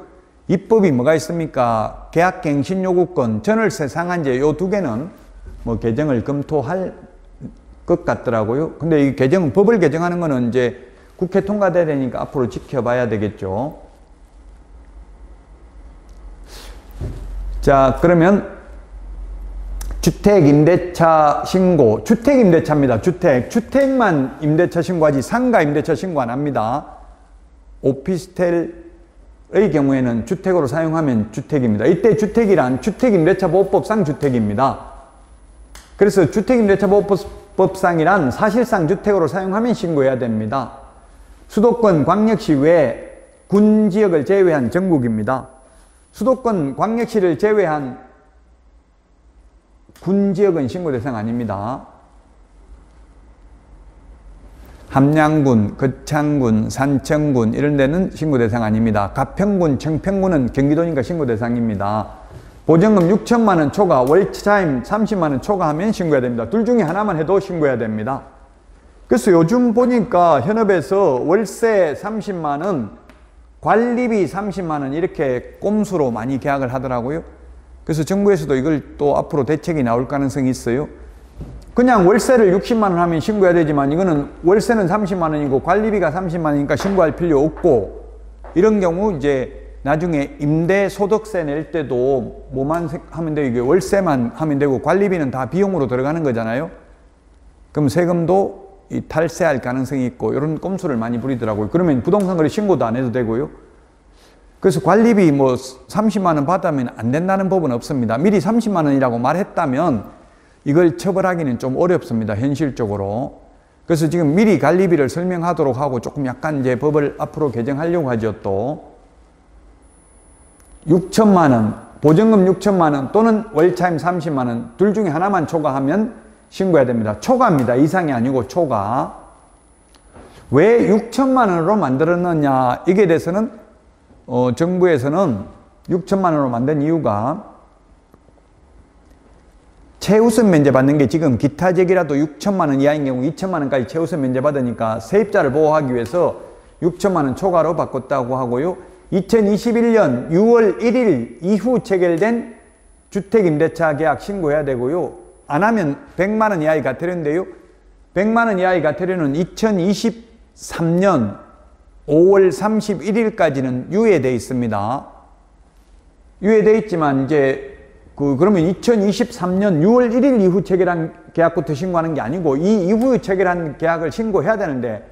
2법이 뭐가 있습니까? 계약갱신요구권, 전월세 상한제 요 2개는 개정을 검토할 것 같더라고요. 근데 이 법을 개정하는 거는 이제 국회 통과돼야 되니까 앞으로 지켜봐야 되겠죠. 자, 그러면 주택임대차 신고, 주택임대차입니다. 주택만 임대차 신고하지 상가 임대차 신고 안 합니다. 오피스텔의 경우에는 주택으로 사용하면 주택입니다. 이때 주택이란 주택임대차보호법상 주택입니다. 그래서 주택임대차보호법상이란 사실상 주택으로 사용하면 신고해야 됩니다. 수도권 광역시 외 군지역을 제외한 전국입니다. 수도권 광역시를 제외한 군지역은 신고 대상 아닙니다. 함양군, 거창군, 산청군 이런 데는 신고 대상 아닙니다. 가평군, 청평군은 경기도니까 신고 대상입니다. 보증금 6천만 원 초과, 월차임 30만 원 초과하면 신고해야 됩니다. 둘 중에 하나만 해도 신고해야 됩니다. 그래서 요즘 보니까 현업에서 월세 30만 원, 관리비 30만 원 이렇게 꼼수로 많이 계약을 하더라고요. 그래서 정부에서도 이걸 또 앞으로 대책이 나올 가능성이 있어요. 그냥 월세를 60만 원 하면 신고해야 되지만 이거는 월세는 30만 원이고 관리비가 30만 원이니까 신고할 필요 없고, 이런 경우 이제 나중에 임대소득세 낼 때도 뭐만 하면 되고, 이게 월세만 하면 되고 관리비는 다 비용으로 들어가는 거잖아요. 그럼 세금도 탈세할 가능성이 있고 이런 꼼수를 많이 부리더라고요. 그러면 부동산 거래 신고도 안 해도 되고요. 그래서 관리비 30만 원 받으면 안 된다는 법은 없습니다. 미리 30만 원이라고 말했다면 이걸 처벌하기는 좀 어렵습니다. 현실적으로. 그래서 지금 미리 관리비를 설명하도록 하고 조금 약간 이제 법을 앞으로 개정하려고 하죠. 또 6천만 원, 보증금 6천만 원 또는 월차임 30만 원 둘 중에 하나만 초과하면 신고해야 됩니다. 초과입니다. 이상이 아니고 초과. 왜 6천만 원으로 만들었느냐, 이게 대해서는 정부에서는 6천만 원으로 만든 이유가 최우선 면제 받는 게 지금 기타적이라도 6천만 원 이하인 경우 2천만 원까지 최우선 면제 받으니까 세입자를 보호하기 위해서 6천만 원 초과로 바꿨다고 하고요. 2021년 6월 1일 이후 체결된 주택임대차 계약 신고해야 되고요. 안 하면 100만 원 이하의 과태료인데요. 100만 원 이하의 과태료는 2023년 5월 31일까지는 유예되어 있습니다. 유예되어 있지만 이제 그러면 2023년 6월 1일 이후 체결한 계약부터 신고하는 게 아니고 이 이후에 체결한 계약을 신고해야 되는데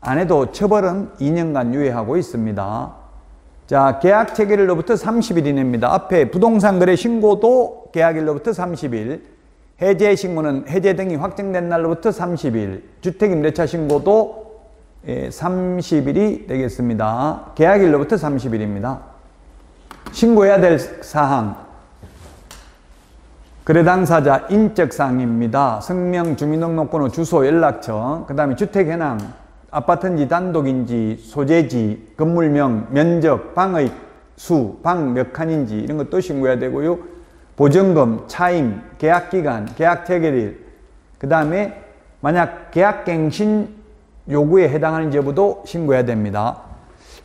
안 해도 처벌은 2년간 유예하고 있습니다. 자, 계약 체결일로부터 30일 이내입니다. 앞에 부동산 거래 신고도 계약일로부터 30일, 해제 신고는 해제 등이 확정된 날로부터 30일, 주택임대차 신고도 30일이 되겠습니다. 계약일로부터 30일입니다. 신고해야 될 사항, 거래 당사자 인적사항입니다. 성명, 주민등록번호, 주소, 연락처, 그 다음에 주택 현황, 아파트인지 단독인지, 소재지, 건물명, 면적, 방의 수, 방 몇 칸인지 이런 것도 신고해야 되고요. 보증금, 차임, 계약기간, 계약 체결일, 그 다음에 만약 계약갱신 요구에 해당하는 여부도 신고해야 됩니다.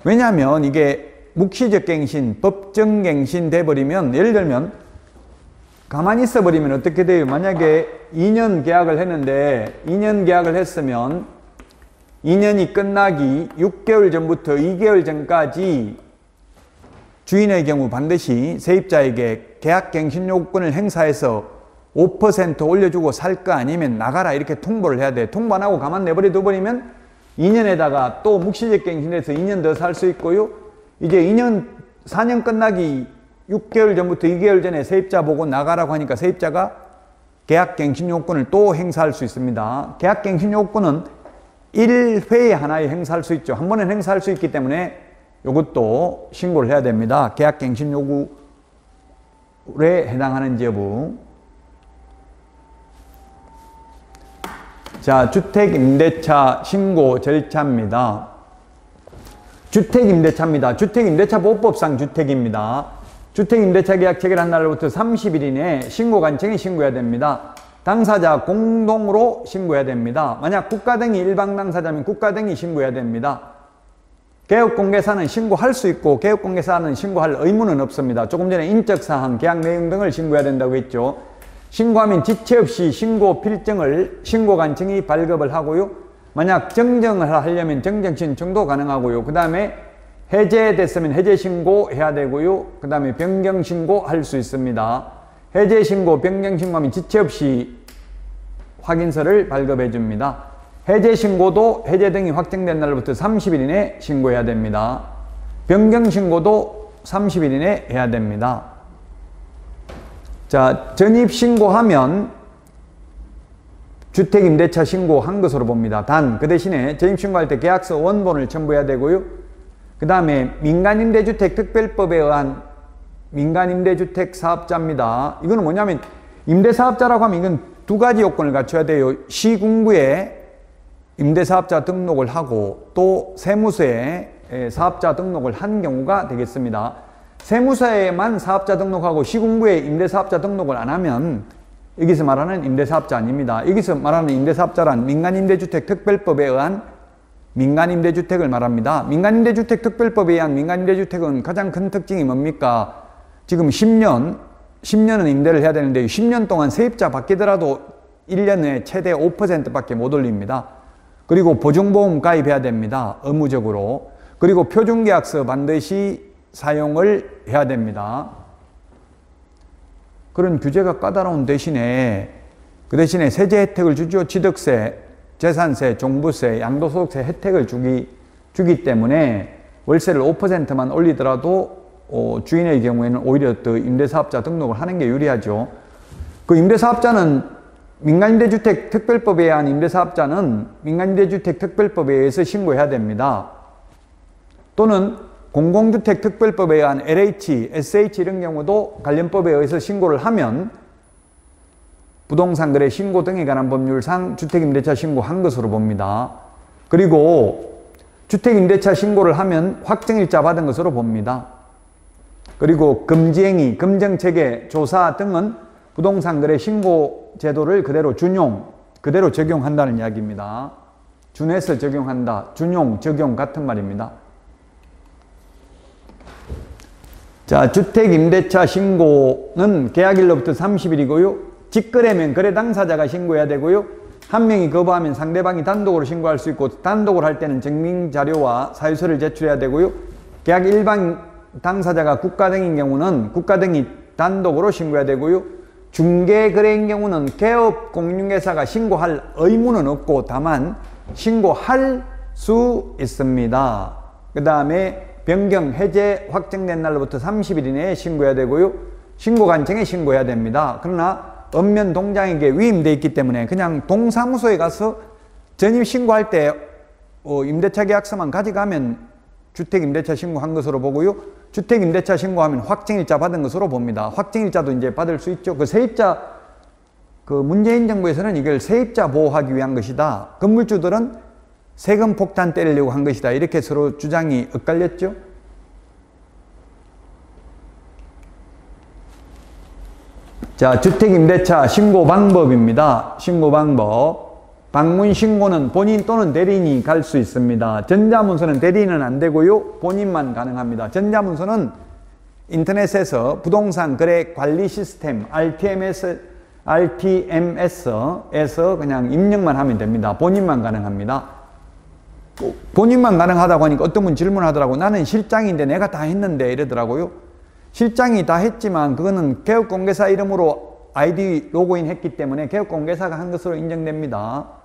왜냐하면 이게 묵시적 갱신, 법정 갱신 돼버리면, 예를 들면 가만히 있어버리면 어떻게 돼요? 만약에 2년 계약을 했는데 2년 계약을 했으면 2년이 끝나기 6개월 전부터 2개월 전까지 주인의 경우 반드시 세입자에게 계약갱신 요건을 행사해서 5% 올려주고 살 거 아니면 나가라 이렇게 통보를 해야 돼. 통보 안 하고 가만 내버려 둬버리면 2년에다가 또 묵시적 갱신해서 2년 더 살 수 있고요. 이제 4년 끝나기 6개월 전부터 2개월 전에 세입자 보고 나가라고 하니까 세입자가 계약갱신 요건을 또 행사할 수 있습니다. 계약갱신 요건은 1회에 하나에 행사할 수 있죠. 한 번에 행사할 수 있기 때문에 이것도 신고를 해야 됩니다. 계약갱신 요구에 해당하는지 여부. 자, 주택임대차 신고 절차입니다. 주택임대차입니다. 주택임대차보호법상 주택입니다. 주택임대차 계약 체결한 날로부터 30일 이내에 신고관청에 신고해야 됩니다. 당사자 공동으로 신고해야 됩니다. 만약 국가 등이 일방 당사자면 국가 등이 신고해야 됩니다. 개업공개사는 신고할 수 있고 개업공개사는 신고할 의무는 없습니다. 조금 전에 인적사항, 계약 내용 등을 신고해야 된다고 했죠. 신고하면 지체 없이 신고 필증을 신고관청이 발급을 하고요. 만약 정정을 하려면 정정 신청도 가능하고요. 그 다음에 해제됐으면 해제 신고해야 되고요. 그 다음에 변경 신고할 수 있습니다. 해제 신고, 변경 신고하면 지체 없이 확인서를 발급해 줍니다. 해제 신고도 해제 등이 확정된 날로부터 30일 이내 신고해야 됩니다. 변경 신고도 30일 이내 해야 됩니다. 자, 전입 신고하면 주택임대차 신고한 것으로 봅니다. 단, 그 대신에 전입 신고할 때 계약서 원본을 첨부해야 되고요. 그 다음에 민간임대주택 특별법에 의한 민간임대주택 사업자입니다. 이거는 뭐냐면 임대사업자라고 하면 이건 두 가지 요건을 갖춰야 돼요. 시군구에 임대사업자 등록을 하고 또 세무서에 사업자 등록을 한 경우가 되겠습니다. 세무서에만 사업자 등록하고 시군구에 임대사업자 등록을 안 하면 여기서 말하는 임대사업자 아닙니다. 여기서 말하는 임대사업자란 민간임대주택 특별법에 의한 민간임대주택을 말합니다. 민간임대주택 특별법에 의한 민간임대주택은 가장 큰 특징이 뭡니까? 지금 10년은 임대를 해야 되는데 10년 동안 세입자 바뀌더라도 1년에 최대 5%밖에 못 올립니다. 그리고 보증보험 가입해야 됩니다. 의무적으로. 그리고 표준계약서 반드시 사용을 해야 됩니다. 그런 규제가 까다로운 대신에 그 대신에 세제 혜택을 주죠. 취득세, 재산세, 종부세, 양도소득세 혜택을 주기 때문에 월세를 5%만 올리더라도 주인의 경우에는 오히려 더 임대사업자 등록을 하는 게 유리하죠. 그 임대사업자는 민간임대주택 특별법에 의한 임대사업자는 민간임대주택 특별법에 의해서 신고해야 됩니다. 또는 공공주택 특별법에 의한 LH, SH 이런 경우도 관련법에 의해서 신고를 하면 부동산 거래 신고 등에 관한 법률상 주택임대차 신고한 것으로 봅니다. 그리고 주택임대차 신고를 하면 확정일자 받은 것으로 봅니다. 그리고 금지행위, 금정체계, 조사 등은 부동산 거래 신고 제도를 그대로 그대로 적용한다는 이야기입니다. 준해서 적용한다, 준용, 적용 같은 말입니다. 자, 주택임대차 신고는 계약일로부터 30일이고요. 직거래면 거래 당사자가 신고해야 되고요. 한 명이 거부하면 상대방이 단독으로 신고할 수 있고 단독으로 할 때는 증명자료와 사유서를 제출해야 되고요. 계약 일방 당사자가 국가 등인 경우는 국가 등이 단독으로 신고해야 되고요. 중개거래인 경우는 개업공인중개사가 신고할 의무는 없고 다만 신고할 수 있습니다. 그 다음에 변경, 해제 확정된 날로부터 30일 이내에 신고해야 되고요. 신고관청에 신고해야 됩니다. 그러나 읍면 동장에게 위임되어 있기 때문에 그냥 동사무소에 가서 전입 신고할 때 임대차 계약서만 가져가면 주택임대차 신고한 것으로 보고요. 주택임대차 신고하면 확정일자 받은 것으로 봅니다. 확정일자도 이제 받을 수 있죠. 그 세입자, 문재인 정부에서는 이걸 세입자 보호하기 위한 것이다. 건물주들은 세금 폭탄 때리려고 한 것이다. 이렇게 서로 주장이 엇갈렸죠. 자, 주택임대차 신고 방법입니다. 신고 방법. 방문 신고는 본인 또는 대리인이 갈 수 있습니다. 전자문서는 대리인은 안 되고요. 본인만 가능합니다. 전자문서는 인터넷에서 부동산 거래 관리 시스템 RTMS에서 그냥 입력만 하면 됩니다. 본인만 가능합니다. 본인만 가능하다고 하니까 어떤 분 질문하더라고. 나는 실장인데 내가 다 했는데 이러더라고요. 실장이 다 했지만 그거는 개업공개사 이름으로 아이디 로그인 했기 때문에 개업공개사가 한 것으로 인정됩니다.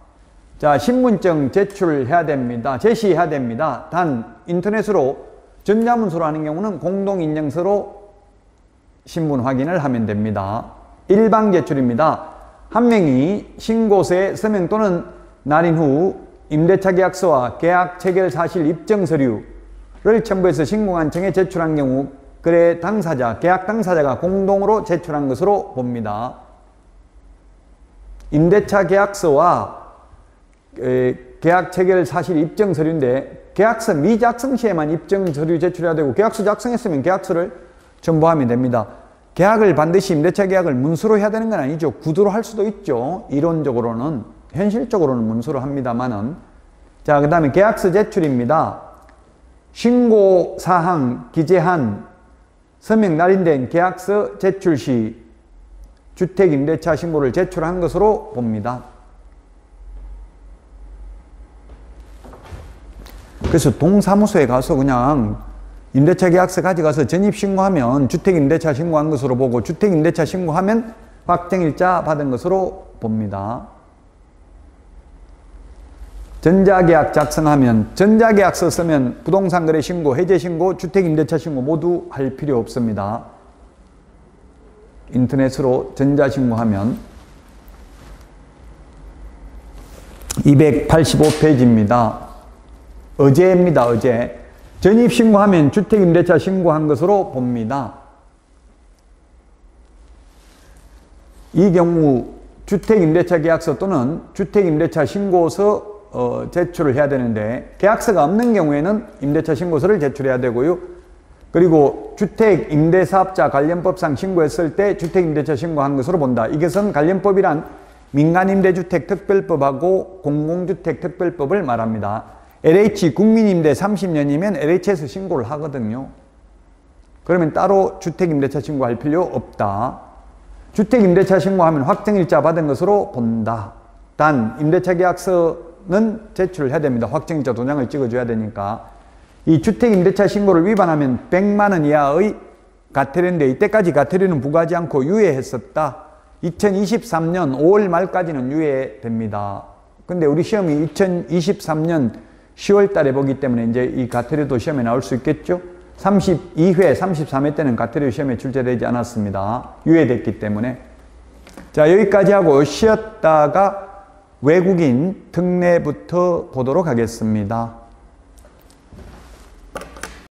자, 신분증 제출해야 됩니다. 제시해야 됩니다. 단 인터넷으로 전자문서로 하는 경우는 공동인증서로 신분 확인을 하면 됩니다. 일방 제출입니다. 한 명이 신고서에 서명 또는 날인 후 임대차 계약서와 계약 체결 사실 입증 서류를 첨부해서 신고관청에 제출한 경우 거래 당사자, 계약 당사자가 공동으로 제출한 것으로 봅니다. 임대차 계약서와 계약 체결 사실 입증 서류인데 계약서 미작성 시에만 입증 서류 제출해야 되고 계약서 작성했으면 계약서를 첨부하면 됩니다. 계약을 반드시 임대차 계약을 문서로 해야 되는 건 아니죠. 구두로 할 수도 있죠. 이론적으로는. 현실적으로는 문서로 합니다만은. 자, 그 다음에 계약서 제출입니다. 신고사항 기재한 서명 날인된 계약서 제출 시 주택임대차 신고를 제출한 것으로 봅니다. 그래서 동사무소에 가서 그냥 임대차 계약서 가져가서 전입신고하면 주택임대차 신고한 것으로 보고 주택임대차 신고하면 확정일자 받은 것으로 봅니다. 전자계약 작성하면 전자계약서 쓰면 부동산거래 신고, 해제신고, 주택임대차 신고 모두 할 필요 없습니다. 인터넷으로 전자신고하면 285페이지입니다. 어제입니다. 어제. 전입신고하면 주택임대차 신고한 것으로 봅니다. 이 경우 주택임대차 계약서 또는 주택임대차 신고서 제출을 해야 되는데 계약서가 없는 경우에는 임대차 신고서를 제출해야 되고요. 그리고 주택임대사업자 관련법상 신고했을 때 주택임대차 신고한 것으로 본다. 이것은 관련법이란 민간임대주택특별법하고 공공주택특별법을 말합니다. LH 국민임대 30년이면 LH에서 신고를 하거든요. 그러면 따로 주택임대차 신고할 필요 없다. 주택임대차 신고하면 확정일자 받은 것으로 본다. 단 임대차 계약서는 제출을 해야 됩니다. 확정일자 도장을 찍어줘야 되니까. 이 주택임대차 신고를 위반하면 100만 원 이하의 과태료인데 이때까지 과태료는 부과하지 않고 유예했었다. 2023년 5월 말까지는 유예됩니다. 근데 우리 시험이 2023년 10월 달에 보기 때문에 이제 이 과태료도 시험에 나올 수 있겠죠? 32회, 33회 때는 과태료 시험에 출제되지 않았습니다. 유예됐기 때문에. 자, 여기까지 하고 쉬었다가 외국인 특례부터 보도록 하겠습니다.